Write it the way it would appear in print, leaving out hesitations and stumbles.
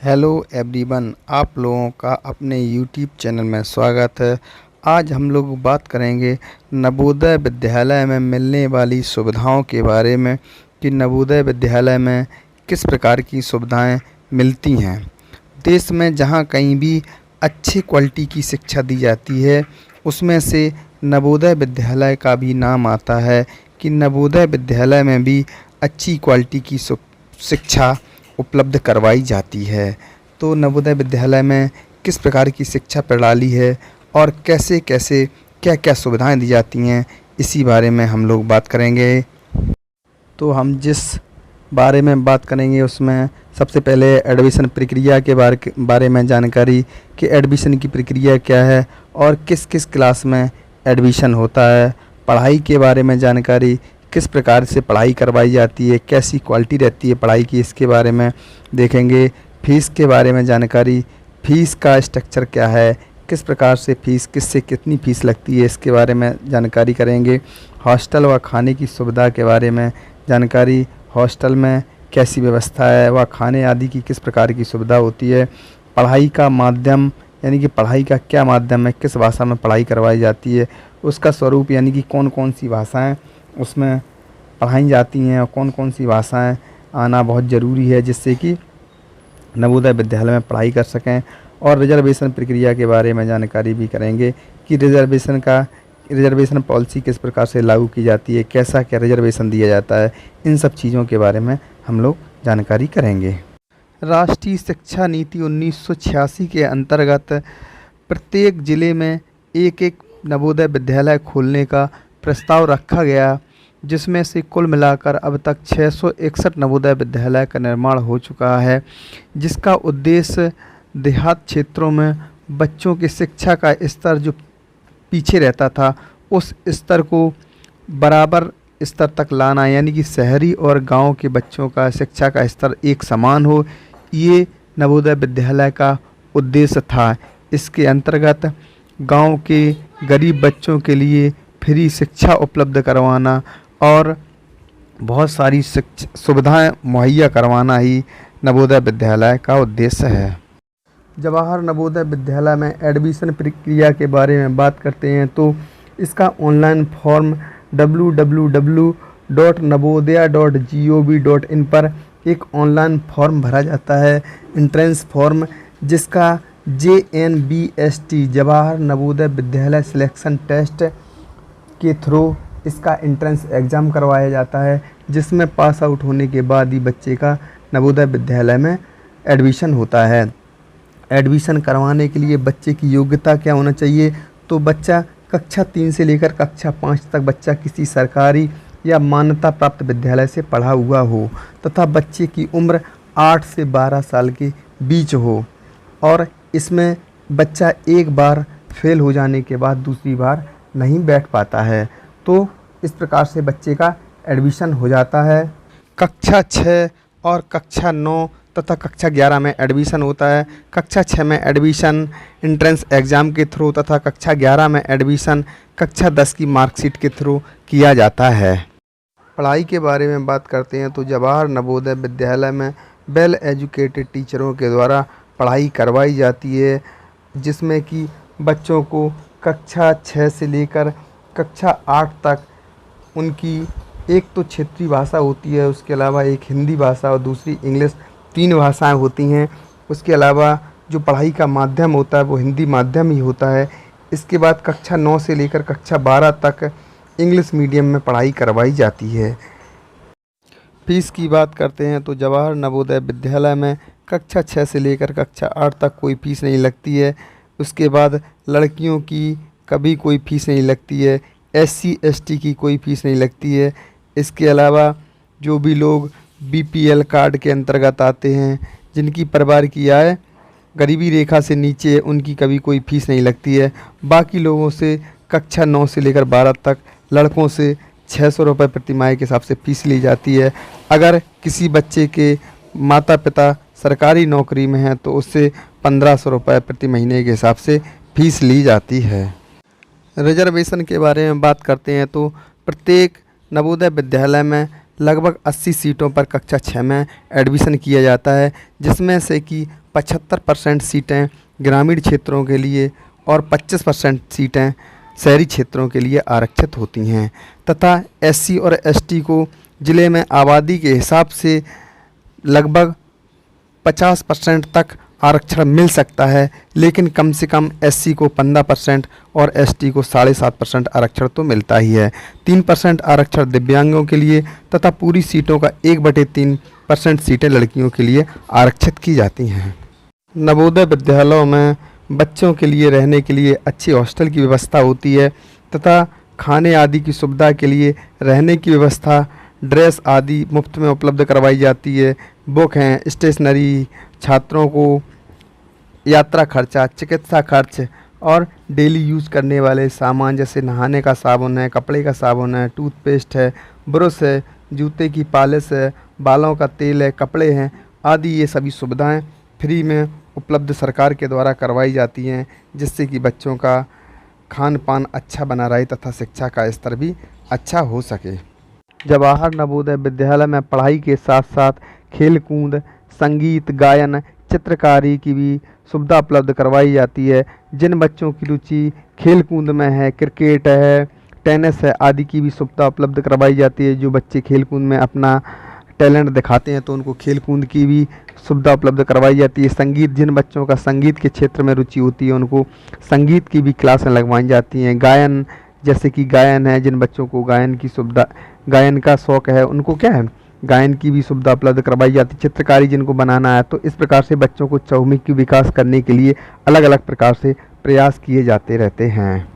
Hello everyone, आप लोगों का अपने यूट्यूब चैनल में स्वागत है। आज हम लोग बात करेंगे नवोदय विद्यालय में मिलने वाली सुविधाओं के बारे में कि नवोदय विद्यालय में किस प्रकार की सुविधाएं मिलती हैं। देश में जहां कहीं भी अच्छी क्वालिटी की शिक्षा दी जाती है, उसमें से नवोदय विद्यालय का भी नाम आता है कि नवोदय विद्यालय में भी अच्छी क्वालिटी की शिक्षा उपलब्ध करवाई जाती है। तो नवोदय विद्यालय में किस प्रकार की शिक्षा प्रणाली है और कैसे कैसे क्या क्या सुविधाएं दी जाती हैं, इसी बारे में हम लोग बात करेंगे। तो हम जिस बारे में बात करेंगे उसमें सबसे पहले एडमिशन प्रक्रिया के बारे में जानकारी कि एडमिशन की प्रक्रिया क्या है और किस किस क्लास में एडमिशन होता है। पढ़ाई के बारे में जानकारी, किस प्रकार से पढ़ाई करवाई जाती है, कैसी क्वालिटी रहती है पढ़ाई की, इसके बारे में देखेंगे। फ़ीस के बारे में जानकारी, फ़ीस का स्ट्रक्चर क्या है, किस प्रकार से फ़ीस, किससे कितनी फ़ीस लगती है, इसके बारे में जानकारी करेंगे। हॉस्टल व खाने की सुविधा के बारे में जानकारी, हॉस्टल में कैसी व्यवस्था है व खाने आदि की किस प्रकार की सुविधा होती है। पढ़ाई का माध्यम यानी कि पढ़ाई का क्या माध्यम है, किस भाषा में पढ़ाई करवाई जाती है, उसका स्वरूप यानी कि कौन कौन सी भाषाएँ उसमें पढ़ाई जाती हैं और कौन कौन सी भाषाएं आना बहुत ज़रूरी है जिससे कि नवोदय विद्यालय में पढ़ाई कर सकें। और रिजर्वेशन प्रक्रिया के बारे में जानकारी भी करेंगे कि रिजर्वेशन पॉलिसी किस प्रकार से लागू की जाती है, कैसा क्या रिजर्वेशन दिया जाता है, इन सब चीज़ों के बारे में हम लोग जानकारी करेंगे। राष्ट्रीय शिक्षा नीति 1986 के अंतर्गत प्रत्येक ज़िले में एक एक नवोदय विद्यालय खोलने का प्रस्ताव रखा गया, जिसमें से कुल मिलाकर अब तक 661 नवोदय विद्यालय का निर्माण हो चुका है, जिसका उद्देश्य देहात क्षेत्रों में बच्चों की शिक्षा का स्तर जो पीछे रहता था उस स्तर को बराबर स्तर तक लाना, यानी कि शहरी और गांव के बच्चों का शिक्षा का स्तर एक समान हो, ये नवोदय विद्यालय का उद्देश्य था। इसके अंतर्गत गांव के गरीब बच्चों के लिए फ्री शिक्षा उपलब्ध करवाना और बहुत सारी सुविधाएं मुहैया करवाना ही नवोदय विद्यालय का उद्देश्य है। जवाहर नवोदय विद्यालय में एडमिशन प्रक्रिया के बारे में बात करते हैं तो इसका ऑनलाइन फॉर्म www.navodaya.gov.in पर एक ऑनलाइन फॉर्म भरा जाता है, एंट्रेंस फॉर्म, जिसका JNBST Jawahar Navodaya Vidyalaya selection test के थ्रू इसका एंट्रेंस एग्ज़ाम करवाया जाता है, जिसमें पास आउट होने के बाद ही बच्चे का नवोदय विद्यालय में एडमिशन होता है। एडमिशन करवाने के लिए बच्चे की योग्यता क्या होना चाहिए, तो बच्चा कक्षा 3 से लेकर कक्षा 5 तक बच्चा किसी सरकारी या मान्यता प्राप्त विद्यालय से पढ़ा हुआ हो तथा बच्चे की उम्र 8 से 12 साल के बीच हो और इसमें बच्चा एक बार फेल हो जाने के बाद दूसरी बार नहीं बैठ पाता है। तो इस प्रकार से बच्चे का एडमिशन हो जाता है। कक्षा 6 और कक्षा 9 तथा कक्षा 11 में एडमिशन होता है। कक्षा 6 में एडमिशन एंट्रेंस एग्ज़ाम के थ्रू तथा कक्षा 11 में एडमिशन कक्षा 10 की मार्कशीट के थ्रू किया जाता है। पढ़ाई के बारे में बात करते हैं तो जवाहर नवोदय विद्यालय में वेल एजुकेटेड टीचरों के द्वारा पढ़ाई करवाई जाती है, जिसमें कि बच्चों को कक्षा 6 से लेकर कक्षा 8 तक उनकी एक तो क्षेत्रीय भाषा होती है, उसके अलावा एक हिंदी भाषा और दूसरी इंग्लिश, 3 भाषाएं होती हैं। उसके अलावा जो पढ़ाई का माध्यम होता है वो हिंदी माध्यम ही होता है। इसके बाद कक्षा 9 से लेकर कक्षा 12 तक इंग्लिश मीडियम में पढ़ाई करवाई जाती है। फीस की बात करते हैं तो जवाहर नवोदय विद्यालय में कक्षा 6 से लेकर कक्षा 8 तक कोई फ़ीस नहीं लगती है। उसके बाद लड़कियों की कभी कोई फ़ीस नहीं लगती है, SC ST की कोई फ़ीस नहीं लगती है। इसके अलावा जो भी लोग BPL कार्ड के अंतर्गत आते हैं, जिनकी परिवार की आय गरीबी रेखा से नीचे है, उनकी कभी कोई फ़ीस नहीं लगती है। बाकी लोगों से कक्षा 9 से लेकर 12 तक लड़कों से 600 रुपये प्रति माह के हिसाब से फ़ीस ली जाती है। अगर किसी बच्चे के माता पिता सरकारी नौकरी में हैं तो उससे 1500 रुपये प्रति महीने के हिसाब से फ़ीस ली जाती है। रिजर्वेशन के बारे में बात करते हैं तो प्रत्येक नवोदय विद्यालय में लगभग 80 सीटों पर कक्षा 6 में एडमिशन किया जाता है, जिसमें से कि 75% सीटें ग्रामीण क्षेत्रों के लिए और 25% सीटें शहरी क्षेत्रों के लिए आरक्षित होती हैं तथा एससी और एसटी को ज़िले में आबादी के हिसाब से लगभग 50% तक आरक्षण मिल सकता है, लेकिन कम से कम एससी को 15% और एसटी को 7.5% आरक्षण तो मिलता ही है। 3% आरक्षण दिव्यांगों के लिए तथा पूरी सीटों का 1/3% सीटें लड़कियों के लिए आरक्षित की जाती हैं। नवोदय विद्यालयों में बच्चों के लिए रहने के लिए अच्छी हॉस्टल की व्यवस्था होती है तथा खाने आदि की सुविधा के लिए रहने की व्यवस्था, ड्रेस आदि मुफ्त में उपलब्ध करवाई जाती है। बुक हैं, स्टेशनरी, छात्रों को यात्रा खर्चा, चिकित्सा खर्च और डेली यूज़ करने वाले सामान जैसे नहाने का साबुन है, कपड़े का साबुन है, टूथपेस्ट है, ब्रश है, जूते की पॉलिश है, बालों का तेल है, कपड़े हैं आदि, ये सभी सुविधाएं फ्री में उपलब्ध सरकार के द्वारा करवाई जाती हैं, जिससे कि बच्चों का खान पान अच्छा बना रहे तथा शिक्षा का स्तर भी अच्छा हो सके। जवाहर नवोदय विद्यालय में पढ़ाई के साथ साथ खेल कूद, संगीत, गायन, चित्रकारी की भी सुविधा उपलब्ध करवाई जाती है। जिन बच्चों की रुचि खेल कूद में है, क्रिकेट है, टेनिस है आदि की भी सुविधा उपलब्ध करवाई जाती है। जो बच्चे खेल कूद में अपना टैलेंट दिखाते हैं तो उनको खेल कूद की भी सुविधा उपलब्ध करवाई जाती है। संगीत, जिन बच्चों का संगीत के क्षेत्र में रुचि होती है उनको संगीत की भी क्लासें लगवाई जाती हैं। गायन, जैसे कि गायन है, जिन बच्चों को गायन की सुविधा, गायन का शौक़ है उनको क्या है, गायन की भी सुविधा उपलब्ध करवाई जाती है। चित्रकारी जिनको बनाना है, तो इस प्रकार से बच्चों को चहुमुखी विकास करने के लिए अलग अलग प्रकार से प्रयास किए जाते रहते हैं।